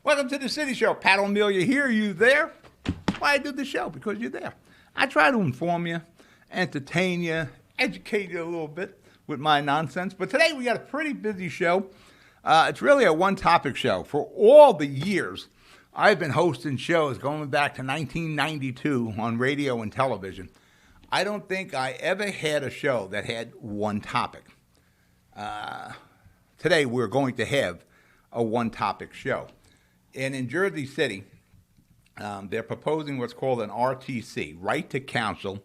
Welcome to the City Show. Pat O'Melia here. You there? Why I do the show? Because you're there. I try to inform you, entertain you, educate you a little bit with my nonsense. But today we got a pretty busy show. It's really a one-topic show. For all the years I've been hosting shows going back to 1992 on radio and television, I don't think I ever had a show that had one topic. Today we're going to have a one-topic show. And in Jersey City, they're proposing what's called an RTC, right to counsel,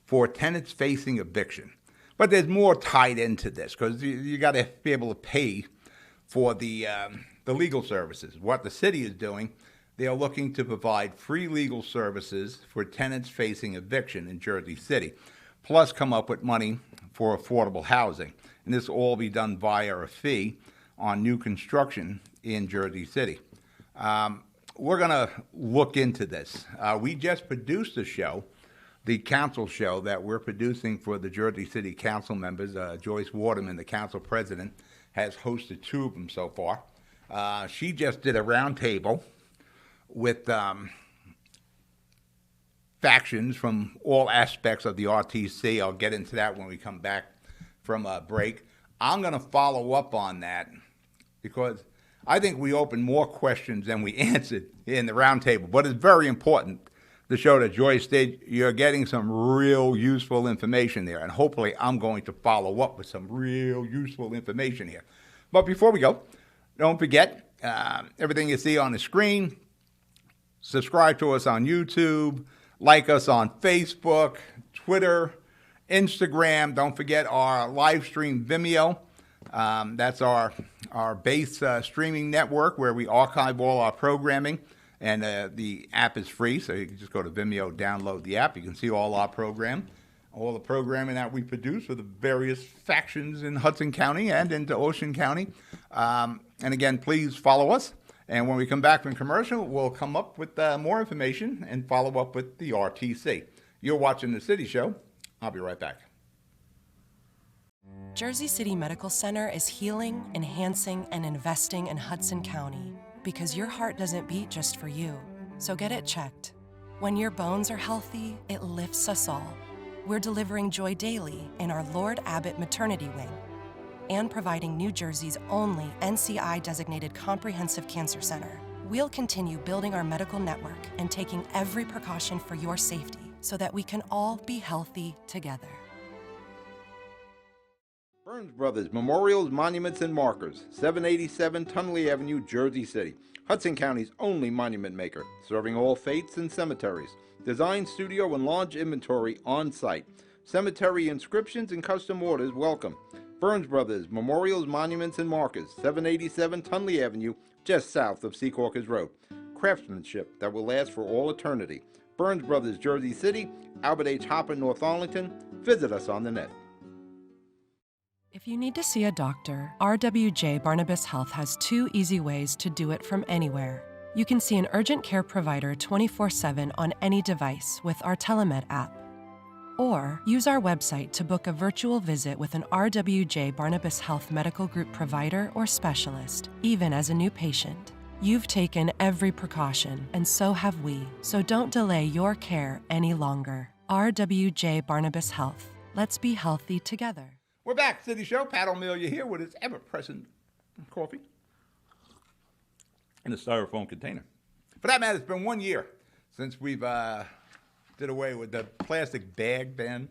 for tenants facing eviction. But there's more tied into this because you got to be able to pay for the legal services. What the city is doing, they are looking to provide free legal services for tenants facing eviction in Jersey City, plus come up with money for affordable housing. And this will all be done via a fee on new construction in Jersey City. We're going to look into this. We just produced a show, the council show that we're producing for the Jersey City council members. Joyce Waterman, the council president, has hosted two of them so far. She just did a roundtable with factions from all aspects of the RTC. I'll get into that when we come back from a break. I'm going to follow up on that because I think we opened more questions than we answered in the roundtable. But it's very important, the show that Joyce did. You're getting some real useful information there, and hopefully I'm going to follow up with some real useful information here. But before we go, don't forget everything you see on the screen. Subscribe to us on YouTube. Like us on Facebook, Twitter, Instagram. Don't forget our live stream Vimeo. That's our base streaming network where we archive all our programming, and the app is free, so you can just go to Vimeo, download the app. You can see all our program, all the programming that we produce for the various factions in Hudson County and into Ocean County. And again, please follow us. And when we come back from commercial, we'll come up with more information and follow up with the RTC. You're watching The City Show. I'll be right back. Jersey City Medical Center is healing, enhancing, and investing in Hudson County because your heart doesn't beat just for you. So get it checked. When your bones are healthy, it lifts us all. We're delivering joy daily in our Lord Abbott Maternity Wing and providing New Jersey's only NCI-designated comprehensive cancer center. We'll continue building our medical network and taking every precaution for your safety so that we can all be healthy together. Burns Brothers Memorials, Monuments, and Markers, 787 Tunley Avenue, Jersey City. Hudson County's only monument maker, serving all faiths and cemeteries. Design, studio, and launch inventory on site. Cemetery inscriptions and custom orders welcome. Burns Brothers Memorials, Monuments, and Markers, 787 Tunley Avenue, just south of Secaucus Road. Craftsmanship that will last for all eternity. Burns Brothers, Jersey City, Albert H. Hopper, North Arlington. Visit us on the net. If you need to see a doctor, RWJ Barnabas Health has two easy ways to do it from anywhere. You can see an urgent care provider 24/7 on any device with our Telemed app. Or use our website to book a virtual visit with an RWJ Barnabas Health Medical Group provider or specialist, even as a new patient. You've taken every precaution, and so have we, so don't delay your care any longer. RWJ Barnabas Health. Let's be healthy together. We're back, City Show. Pat O'Melia here with his ever-present coffee in a styrofoam container. For that matter, it's been 1 year since we've did away with the plastic bag ban.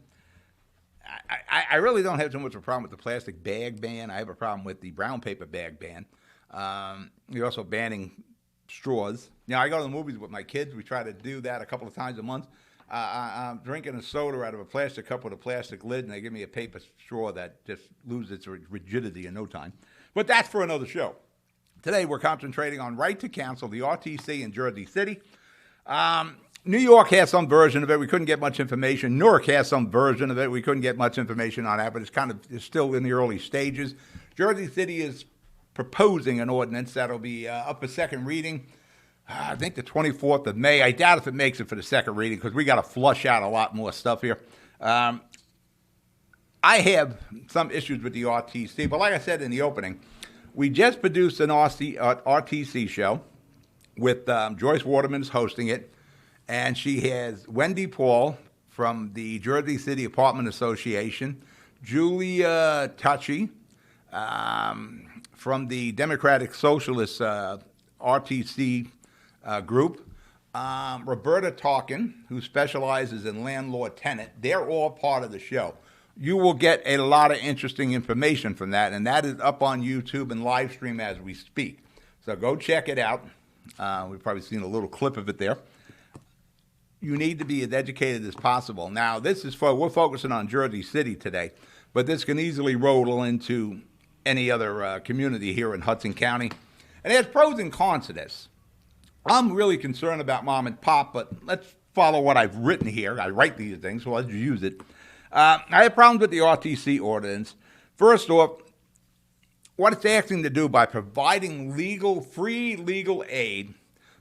I really don't have too much of a problem with the plastic bag ban. I have a problem with the brown paper bag ban. You're also banning straws. You know, I go to the movies with my kids. We try to do that a couple of times a month. I'm drinking a soda out of a plastic cup with a plastic lid, and they give me a paper straw that just loses its rigidity in no time. But that's for another show. Today, we're concentrating on right to counsel, the RTC in Jersey City. New York has some version of it. We couldn't get much information. Newark has some version of it. We couldn't get much information on that, but it's still in the early stages. Jersey City is proposing an ordinance that'll be up for second reading. I think the 24th of May. I doubt if it makes it for the second reading because we got to flush out a lot more stuff here. I have some issues with the RTC, but like I said in the opening, we just produced an RTC show. with Joyce Waterman's hosting it, and she has Wendy Paul from the Jersey City Apartment Association, Julia Tachi from the Democratic Socialist RTC group, Roberta Talkin, who specializes in landlord-tenant. They're all part of the show. You will get a lot of interesting information from that, and that is up on YouTube and live stream as we speak. So go check it out. We've probably seen a little clip of it there. You need to be as educated as possible. Now, we're focusing on Jersey City today, but this can easily roll into any other community here in Hudson County. And there's pros and cons to this. I'm really concerned about mom and pop, but let's follow what I've written here. I write these things, so let's use it. I have problems with the RTC ordinance. First off, what it's asking to do by providing free legal aid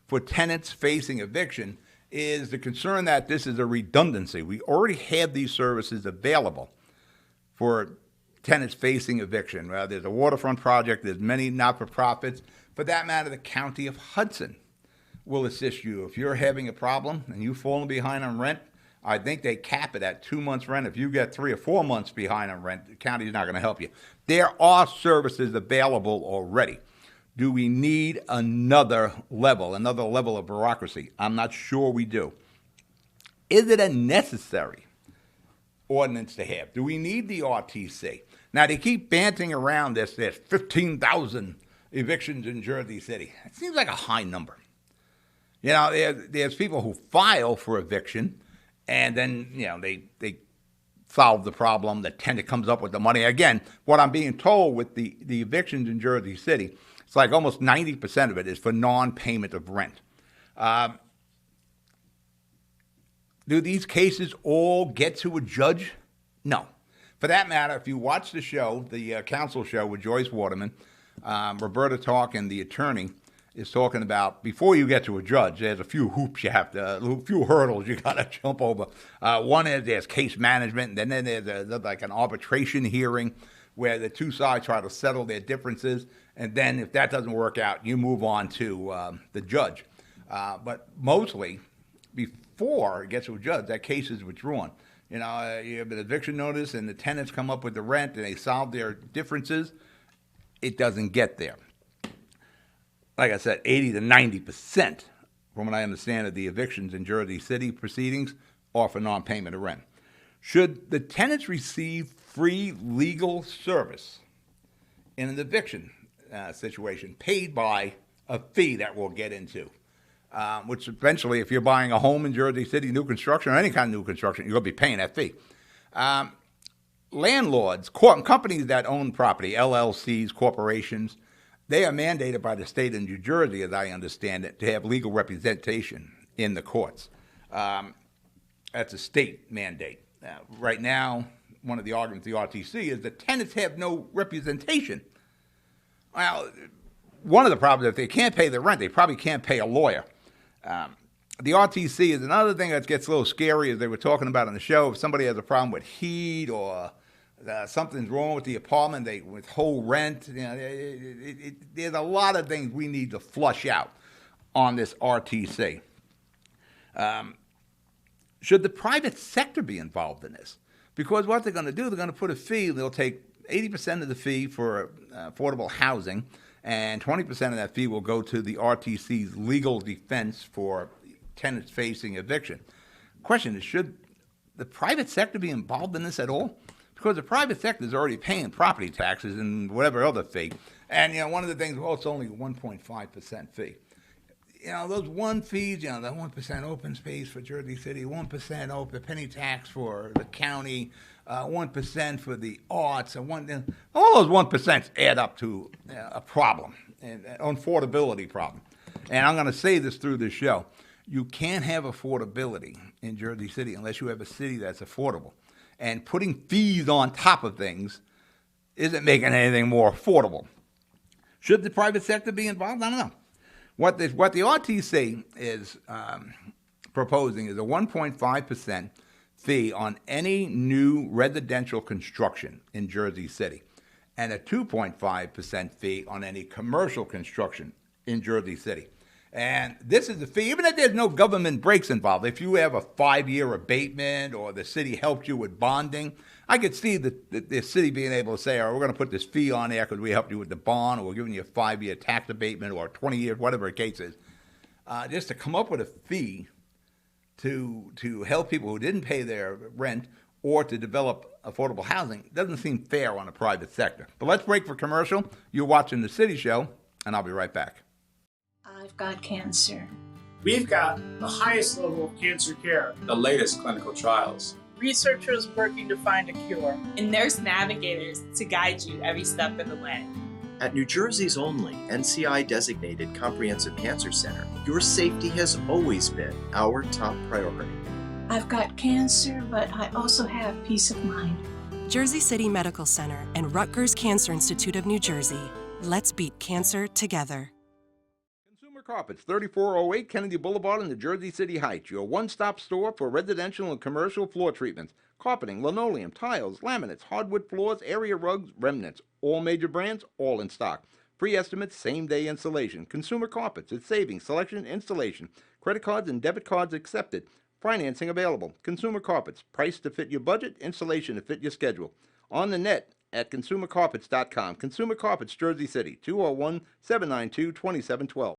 for tenants facing eviction is the concern that this is a redundancy. We already have these services available for tenants facing eviction. There's a waterfront project. There's many not-for-profits. For that matter, the County of Hudson will assist you. If you're having a problem and you've fallen behind on rent, I think they cap it at 2 months' rent. If you get 3 or 4 months behind on rent, the county's not going to help you. There are services available already. Do we need another level of bureaucracy? I'm not sure we do. Is it a necessary ordinance to have? Do we need the RTC? Now, they keep banting around this. There's 15,000 evictions in Jersey City. It seems like a high number. You know, there's people who file for eviction, and then, they solve the problem. The tenant comes up with the money. Again, what I'm being told with the evictions in Jersey City, it's like almost 90% of it is for non-payment of rent. Do these cases all get to a judge? No. For that matter, if you watch the show, the council show with Joyce Waterman, Roberta Talkin, the attorney, is talking about before you get to a judge, there's a few hoops a few hurdles you got to jump over. One is there's case management, and then there's like an arbitration hearing where the two sides try to settle their differences, and then if that doesn't work out, you move on to the judge. But mostly, before it gets to a judge, that case is withdrawn. You have an eviction notice, and the tenants come up with the rent, and they solve their differences. It doesn't get there. Like I said, 80 to 90%, from what I understand, of the evictions in Jersey City proceedings are for non-payment of rent. Should the tenants receive free legal service in an eviction situation paid by a fee that we'll get into, which eventually, if you're buying a home in Jersey City, new construction, or any kind of new construction, you're going to be paying that fee. Landlords, companies that own property, LLCs, corporations, they are mandated by the state of New Jersey, as I understand it, to have legal representation in the courts. That's a state mandate. Right now, one of the arguments of the RTC is that tenants have no representation. Well, one of the problems is if they can't pay the rent, they probably can't pay a lawyer. The RTC is another thing that gets a little scary, as they were talking about on the show. If somebody has a problem with heat or something's wrong with the apartment, they withhold rent. There's a lot of things we need to flush out on this RTC. Should the private sector be involved in this? Because what they're going to do, they're going to put a fee. They'll take 80% of the fee for affordable housing, and 20% of that fee will go to the RTC's legal defense for tenants facing eviction. Question is, should the private sector be involved in this at all? Because the private sector is already paying property taxes and whatever other fee. And, one of the things, it's only 1.5% fee. Those one fees, the 1% open space for Jersey City, 1% open penny tax for the county, 1% for the arts, and all those 1% add up to a problem, an affordability problem. And I'm going to say this through this show. You can't have affordability in Jersey City unless you have a city that's affordable. And putting fees on top of things isn't making anything more affordable. Should the private sector be involved? I don't know. What the RTC is proposing is a 1.5% fee on any new residential construction in Jersey City, and a 2.5% fee on any commercial construction in Jersey City. And this is the fee, even if there's no government breaks involved. If you have a 5-year abatement or the city helped you with bonding, I could see the city being able to say, all right, we're going to put this fee on there because we helped you with the bond, or we're giving you a 5-year tax abatement or 20 years, whatever the case is. Just to come up with a fee to help people who didn't pay their rent or to develop affordable housing doesn't seem fair on the private sector. But let's break for commercial. You're watching The City Show, and I'll be right back. I've got cancer. We've got the highest level of cancer care, the latest clinical trials, researchers working to find a cure, and nurse navigators to guide you every step of the way. At New Jersey's only NCI-designated Comprehensive Cancer Center, your safety has always been our top priority. I've got cancer, but I also have peace of mind. Jersey City Medical Center and Rutgers Cancer Institute of New Jersey. Let's beat cancer together. Consumer Carpets, 3408 Kennedy Boulevard in the Jersey City Heights. Your one-stop store for residential and commercial floor treatments. Carpeting, linoleum, tiles, laminates, hardwood floors, area rugs, remnants. All major brands, all in stock. Free estimates, same-day installation. Consumer Carpets, it's savings, selection, installation. Credit cards and debit cards accepted. Financing available. Consumer Carpets, price to fit your budget, installation to fit your schedule. On the net at consumercarpets.com. Consumer Carpets, Jersey City, 201-792-2712.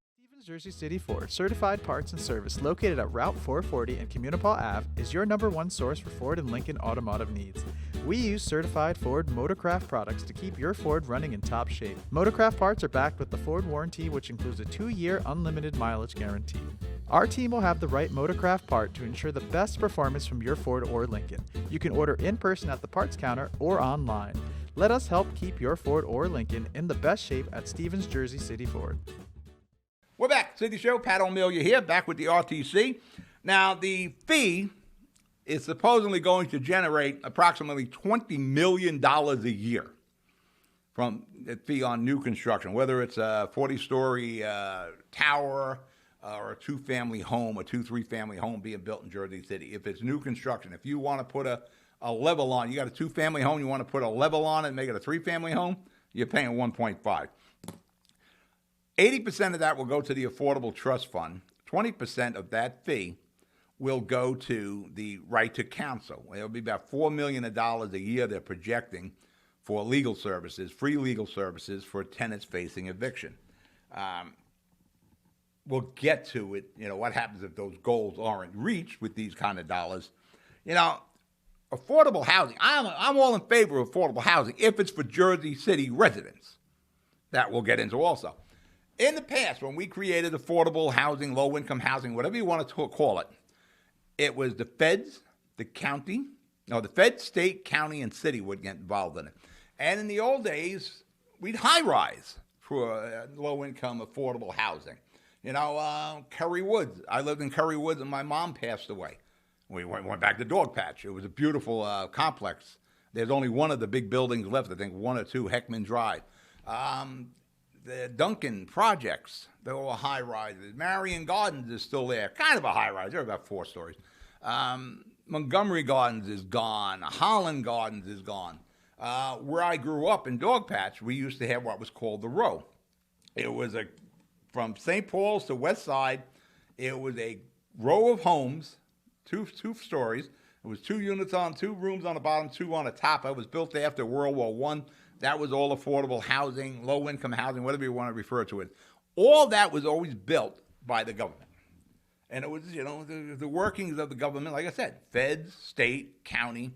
Jersey City Ford, certified parts and service located at Route 440 and Communipaw Ave, is your #1 source for Ford and Lincoln automotive needs. We use certified Ford Motorcraft products to keep your Ford running in top shape. Motorcraft parts are backed with the Ford warranty, which includes a 2-year unlimited mileage guarantee. Our team will have the right Motorcraft part to ensure the best performance from your Ford or Lincoln. You can order in person at the parts counter or online. Let us help keep your Ford or Lincoln in the best shape at Stevens Jersey City Ford. We're back. City Show, Pat O'Melia here, back with the RTC. Now, the fee is supposedly going to generate approximately $20 million a year from the fee on new construction, whether it's a 40-story tower or a 2-family home, a 2-3-family home being built in Jersey City. If it's new construction, if you want to put a level on, you got a 2-family home, you want to put a level on it and make it a 3-family home, you're paying 1.5. 80% of that will go to the Affordable Trust Fund. 20% of that fee will go to the right to counsel. It'll be about $4 million a year they're projecting for legal services, free legal services for tenants facing eviction. We'll get to it, what happens if those goals aren't reached with these kind of dollars. Affordable housing, I'm all in favor of affordable housing if it's for Jersey City residents. That we'll get into also. In the past, when we created affordable housing, low-income housing, whatever you want to call it, it was the feds, the feds, state, county, and city would get involved in it. And in the old days, we'd high-rise for low-income affordable housing. Curry Woods. I lived in Curry Woods, and my mom passed away. We went back to Dogpatch. It was a beautiful complex. There's only one of the big buildings left, I think 1 or 2, Heckman Drive. The Duncan projects, they were high rises. Marion Gardens is still there, kind of a high rise. They're about 4 stories. Montgomery Gardens is gone. Holland Gardens is gone. Where I grew up in Dogpatch, we used to have what was called the Row. It was from St. Paul's to West Side, it was a row of homes, two stories. It was 2 units on, 2 rooms on the bottom, 2 on the top. It was built after World War I. That was all affordable housing, low-income housing, whatever you want to refer to it. All that was always built by the government. And it was, the workings of the government, like I said, feds, state, county,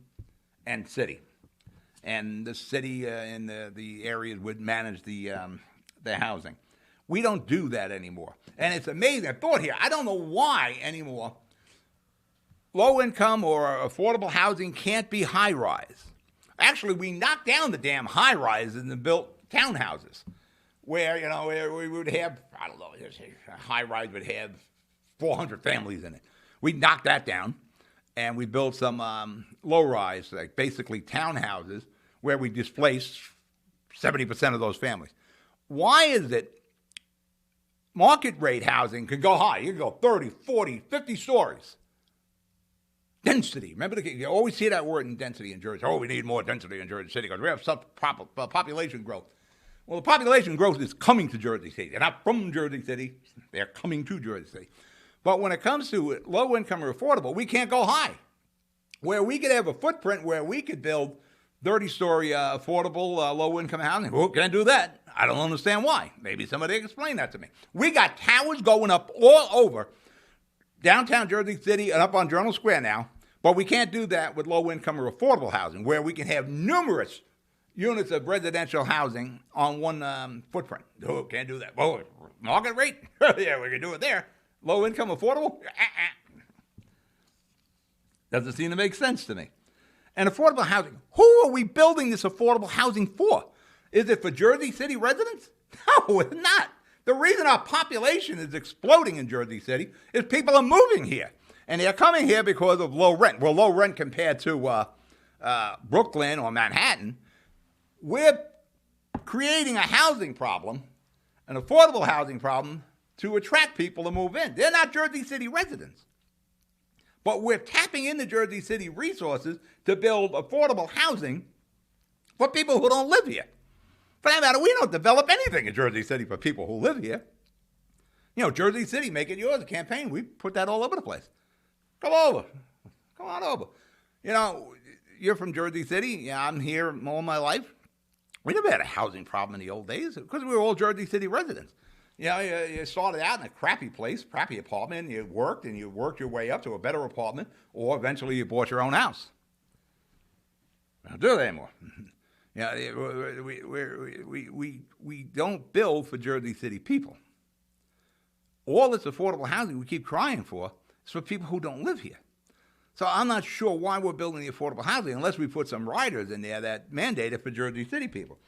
and city. And the city and the areas would manage the housing. We don't do that anymore. And it's amazing. I thought here, I don't know why anymore low-income or affordable housing can't be high-rise. Actually, we knocked down the damn high-rises and built townhouses where, we would have, a high-rise would have 400 families in it. We knocked that down, and we built some low-rise, like basically townhouses, where we displaced 70% of those families. Why is it market rate housing could go high? You can go 30, 40, 50 stories. Density. Remember, you always see that word in density in Jersey. Oh, we need more density in Jersey City because we have some population growth. Well, the population growth is coming to Jersey City. They're not from Jersey City. They're coming to Jersey City. But when it comes to low income or affordable, we can't go high. Where we could have a footprint where we could build 30-story affordable low-income housing. Who can't do that? I don't understand why. Maybe somebody can explain that to me. We got towers going up all over downtown Jersey City and up on Journal Square now, but we can't do that with low-income or affordable housing, where we can have numerous units of residential housing on one footprint. Who can't do that? Well, market rate? Yeah, we can do it there. Low-income, affordable? Doesn't seem to make sense to me. And affordable housing, who are we building this affordable housing for? Is it for Jersey City residents? No, it's not. The reason our population is exploding in Jersey City is people are moving here. And they're coming here because of low rent. Well, low rent compared to Brooklyn or Manhattan. We're creating a housing problem, an affordable housing problem, to attract people to move in. They're not Jersey City residents. But we're tapping into Jersey City resources to build affordable housing for people who don't live here. For that matter, we don't develop anything in Jersey City for people who live here. You know, Jersey City, make it yours, a campaign. We put that all over the place. Come over. Come on over. You know, you're from Jersey City. Yeah, I'm here all my life. We never had a housing problem in the old days because we were all Jersey City residents. You know, you started out in a crappy place, crappy apartment, you worked your way up to a better apartment, or eventually you bought your own house. We don't do that anymore. Yeah, we don't build for Jersey City people. All this affordable housing we keep crying for is for people who don't live here. So I'm not sure why we're building the affordable housing unless we put some riders in there that mandate it for Jersey City people.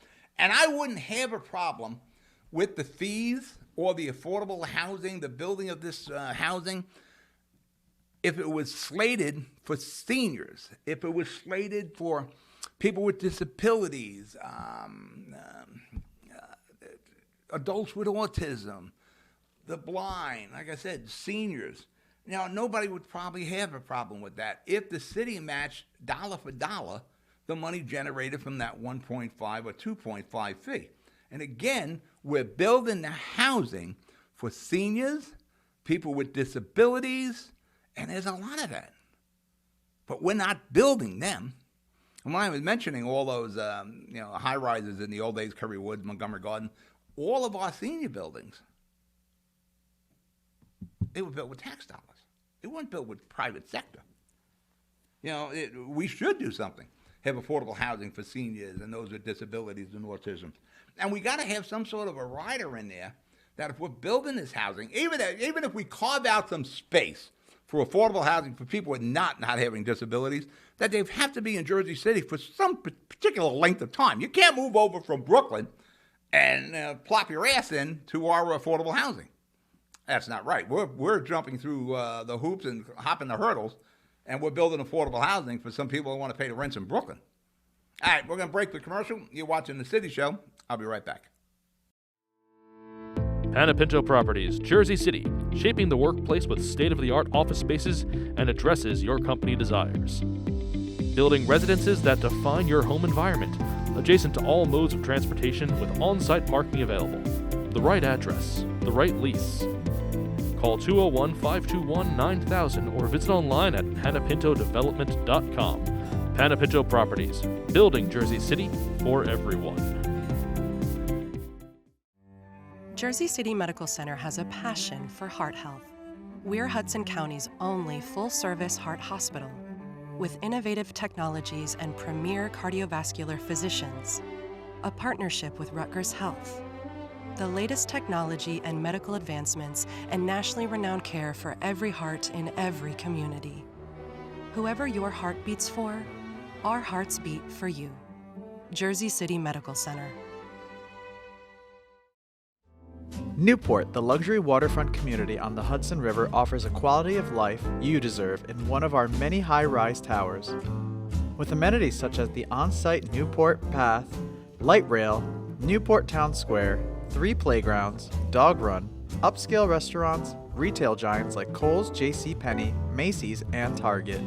And I wouldn't have a problem with the fees or the affordable housing, the building of this housing, if it was slated for seniors, if it was slated for people with disabilities, adults with autism, the blind, like I said, seniors. Now, nobody would probably have a problem with that if the city matched dollar for dollar the money generated from that 1.5 or 2.5 fee. And again, we're building the housing for seniors, people with disabilities, and there's a lot of that. But we're not building them. And when I was mentioning all those high-rises in the old days, Curry Woods, Montgomery Garden, all of our senior buildings, they were built with tax dollars. They weren't built with private sector. You know, we should do something. Have affordable housing for seniors and those with disabilities and autism. And we got to have some sort of a rider in there that if we're building this housing, even if we carve out some space for affordable housing for people with not having disabilities, that they have to be in Jersey City for some particular length of time. You can't move over from Brooklyn and plop your ass in to our affordable housing. That's not right. We're jumping through the hoops and hopping the hurdles, and we're building affordable housing for some people who want to pay the rents in Brooklyn. All right, we're going to break the commercial. You're watching The City Show. I'll be right back. Panapinto Properties, Jersey City, shaping the workplace with state-of-the-art office spaces and addresses your company desires. Building residences that define your home environment, adjacent to all modes of transportation with on-site parking available. The right address, the right lease. Call 201-521-9000 or visit online at panapintodevelopment.com. Panapinto Properties, building Jersey City for everyone. Jersey City Medical Center has a passion for heart health. We're Hudson County's only full-service heart hospital with innovative technologies and premier cardiovascular physicians, a partnership with Rutgers Health, the latest technology and medical advancements, and nationally renowned care for every heart in every community. Whoever your heart beats for, our hearts beat for you. Jersey City Medical Center. Newport, the luxury waterfront community on the Hudson River, offers a quality of life you deserve in one of our many high-rise towers. With amenities such as the on-site Newport Path, light rail, Newport Town Square, 3 playgrounds, dog run, upscale restaurants, retail giants like Kohl's, JCPenney, Macy's, and Target.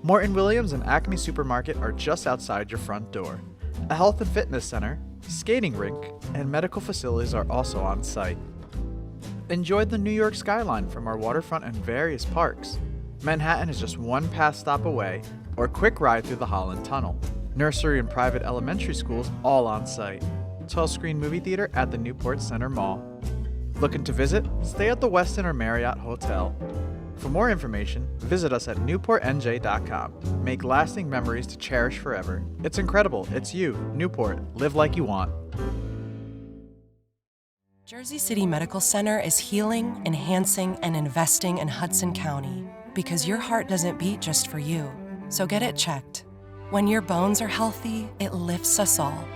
Morton Williams and Acme Supermarket are just outside your front door. A health and fitness center, skating rink, and medical facilities are also on site. Enjoy the New York skyline from our waterfront and various parks. Manhattan is just one pass stop away, or quick ride through the Holland Tunnel. Nursery and private elementary schools all on site. 12-screen movie theater at the Newport Center Mall. Looking to visit? Stay at the Westin or Marriott Hotel. For more information, visit us at newportnj.com. Make lasting memories to cherish forever. It's incredible. It's you, Newport. Live like you want. Jersey City Medical Center is healing, enhancing, and investing in Hudson County because your heart doesn't beat just for you. So get it checked. When your bones are healthy, it lifts us all.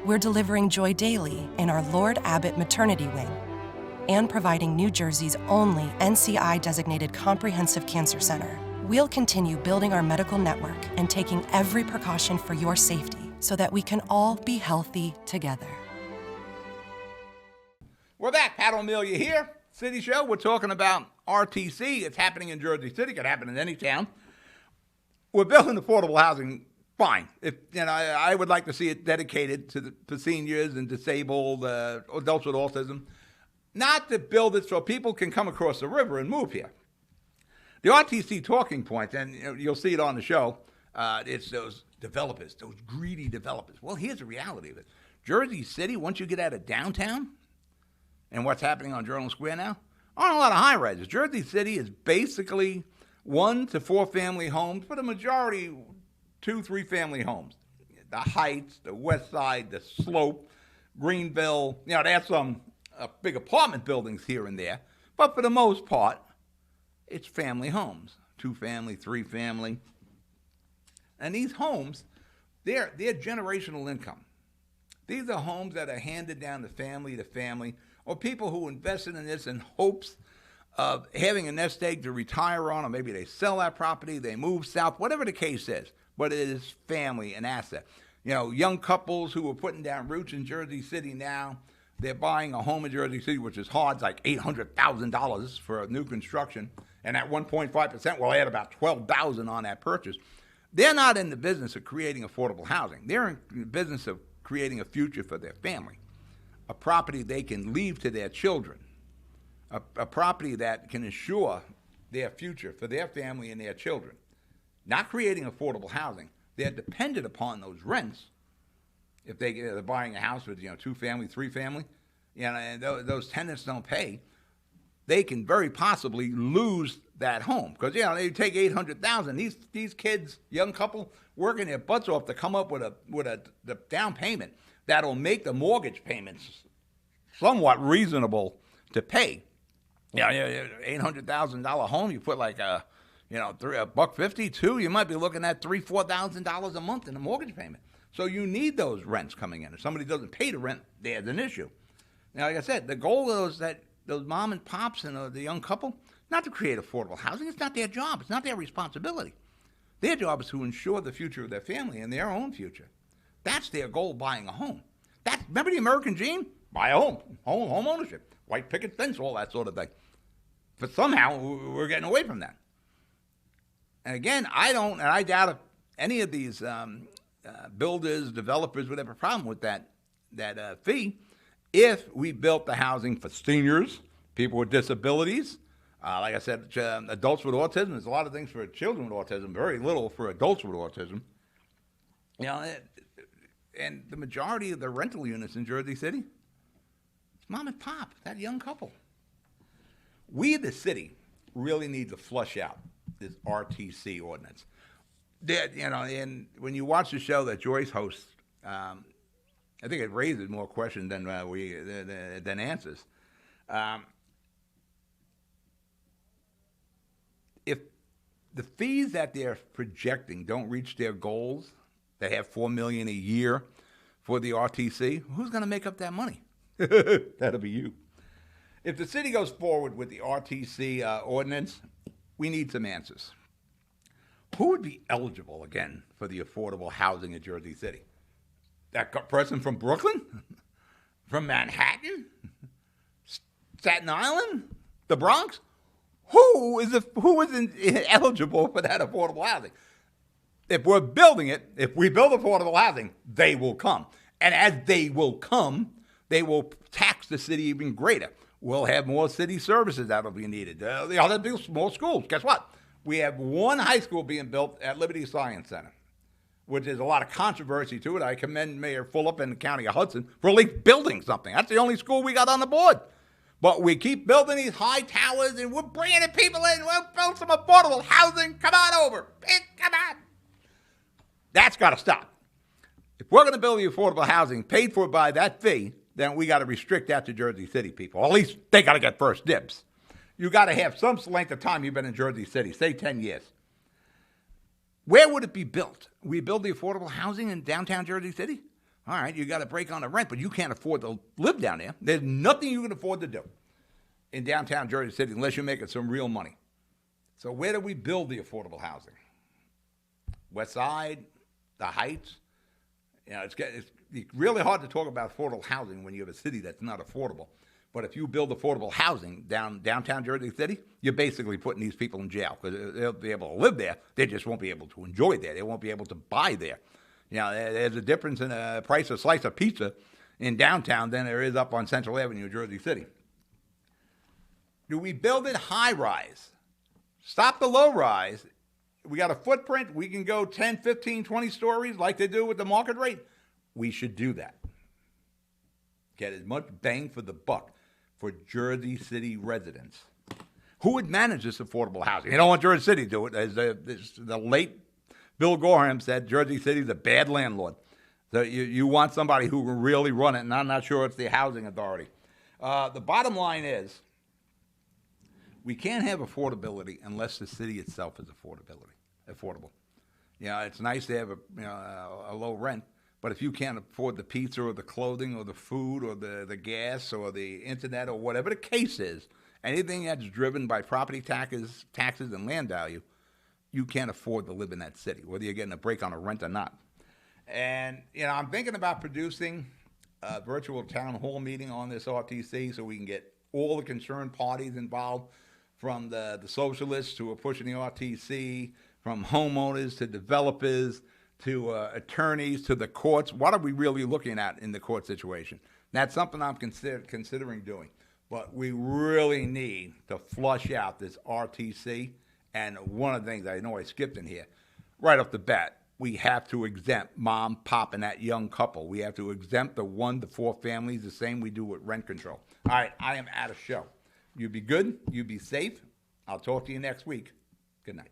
We're delivering joy daily in our Lord Abbott Maternity Wing and providing New Jersey's only NCI-designated comprehensive cancer center. We'll continue building our medical network and taking every precaution for your safety so that we can all be healthy together. We're back. Pat O'Melia here. City Show. We're talking about RTC. It's happening in Jersey City. It could happen in any town. We're building affordable housing. Fine. If I would like to see it dedicated to seniors and disabled adults with autism. Not to build it so people can come across the river and move here. The RTC talking point, and you'll see it on the show, it's those developers, those greedy developers. Well, here's the reality of it. Jersey City, once you get out of downtown, and what's happening on Journal Square now, aren't a lot of high-rises. Jersey City is basically 1 to 4 family homes, but a majority 2, 3 family homes. The Heights, the West Side, the Slope, Greenville. There's some big apartment buildings here and there, but for the most part, it's family homes, 2 family, 3 family. And these homes, they're generational income. These are homes that are handed down to family, or people who invested in this in hopes of having a nest egg to retire on, or maybe they sell that property, they move south, whatever the case is. But it is family and asset. Young couples who are putting down roots in Jersey City now, they're buying a home in Jersey City, which is hard. It's like $800,000 for a new construction. And at 1.5%, we'll add about $12,000 on that purchase. They're not in the business of creating affordable housing. They're in the business of creating a future for their family, a property they can leave to their children, a property that can ensure their future for their family and their children. Not creating affordable housing. They're dependent upon those rents. If they're buying a house with 2 family, 3 family, and those tenants don't pay, they can very possibly lose that home because they take $800,000. These kids, young couple, working their butts off to come up with the down payment that'll make the mortgage payments somewhat reasonable to pay. $800,000 home, you put like $150, $2, you might be looking at $3,000-$4,000 a month in a mortgage payment. So you need those rents coming in. If somebody doesn't pay the rent, there's an issue. Now, like I said, the goal of those mom and pops and the young couple, not to create affordable housing. It's not their job. It's not their responsibility. Their job is to ensure the future of their family and their own future. That's their goal, buying a home. Remember the American dream? Buy a home ownership, white picket fence, all that sort of thing. But somehow we're getting away from that. And again, I doubt if any of these builders, developers would have a problem with that fee if we built the housing for seniors, people with disabilities, like I said, adults with autism. There's a lot of things for children with autism, very little for adults with autism. And the majority of the rental units in Jersey City, it's mom and pop, that young couple. We, the city, really need to flush out this RTC ordinance. And when you watch the show that Joyce hosts, I think it raises more questions than answers. If the fees that they're projecting don't reach their goals, they have $4 million a year for the RTC, who's going to make up that money? That'll be you. If the city goes forward with the RTC ordinance, we need some answers. Who would be eligible, again, for the affordable housing in Jersey City? That person from Brooklyn? From Manhattan? Staten Island? The Bronx? Who isn't eligible for that affordable housing? if we're building it, if we build affordable housing, they will come. And as they will come, they will tax the city even greater. We'll have more city services that will be needed. The other big small schools. Guess what? We have one high school being built at Liberty Science Center, which is a lot of controversy to it. I commend Mayor Fulop and the County of Hudson for at least building something. That's the only school we got on the board. But we keep building these high towers, and we're bringing the people in. We'll build some affordable housing. Come on over. Come on. That's got to stop. If we're going to build the affordable housing paid for by that fee, then we got to restrict that to Jersey City people. At least they got to get first dibs. You got to have some length of time you've been in Jersey City, say 10 years. Where would it be built? We build the affordable housing in downtown Jersey City? All right, you got to break on the rent, but you can't afford to live down there. There's nothing you can afford to do in downtown Jersey City unless you're making some real money. So where do we build the affordable housing? West Side, the Heights? You know, it's really hard to talk about affordable housing when you have a city that's not affordable. But if you build affordable housing downtown Jersey City, you're basically putting these people in jail because they'll be able to live there. They just won't be able to enjoy there. They won't be able to buy there. You know, there's a difference in the price of a slice of pizza in downtown than there is up on Central Avenue, Jersey City. Do we build it high rise? Stop the low rise. We got a footprint. We can go 10, 15, 20 stories like they do with the market rate. We should do that. Get as much bang for the buck for Jersey City residents. Who would manage this affordable housing? You don't want Jersey City to do it. As the late Bill Gorham said, Jersey City's a bad landlord. So you want somebody who will really run it, and I'm not sure it's the housing authority. The bottom line is we can't have affordability unless the city itself is affordable. You know, it's nice to have a low rent, but if you can't afford the pizza or the clothing or the food or the gas or the internet or whatever the case is, anything that's driven by property taxes and land value, you can't afford to live in that city, whether you're getting a break on a rent or not. And, you know, I'm thinking about producing a virtual town hall meeting on this RTC so we can get all the concerned parties involved, from the socialists who are pushing the RTC, from homeowners to developers to attorneys to the courts. What are we really looking at in the court situation? That's something I'm considering doing. But we really need to flush out this RTC. And one of the things I know I skipped in here, right off the bat, we have to exempt mom, pop, and that young couple. We have to exempt the 1 to 4 families the same we do with rent control. All right, I am out of show. You be good. You be safe. I'll talk to you next week. Good night.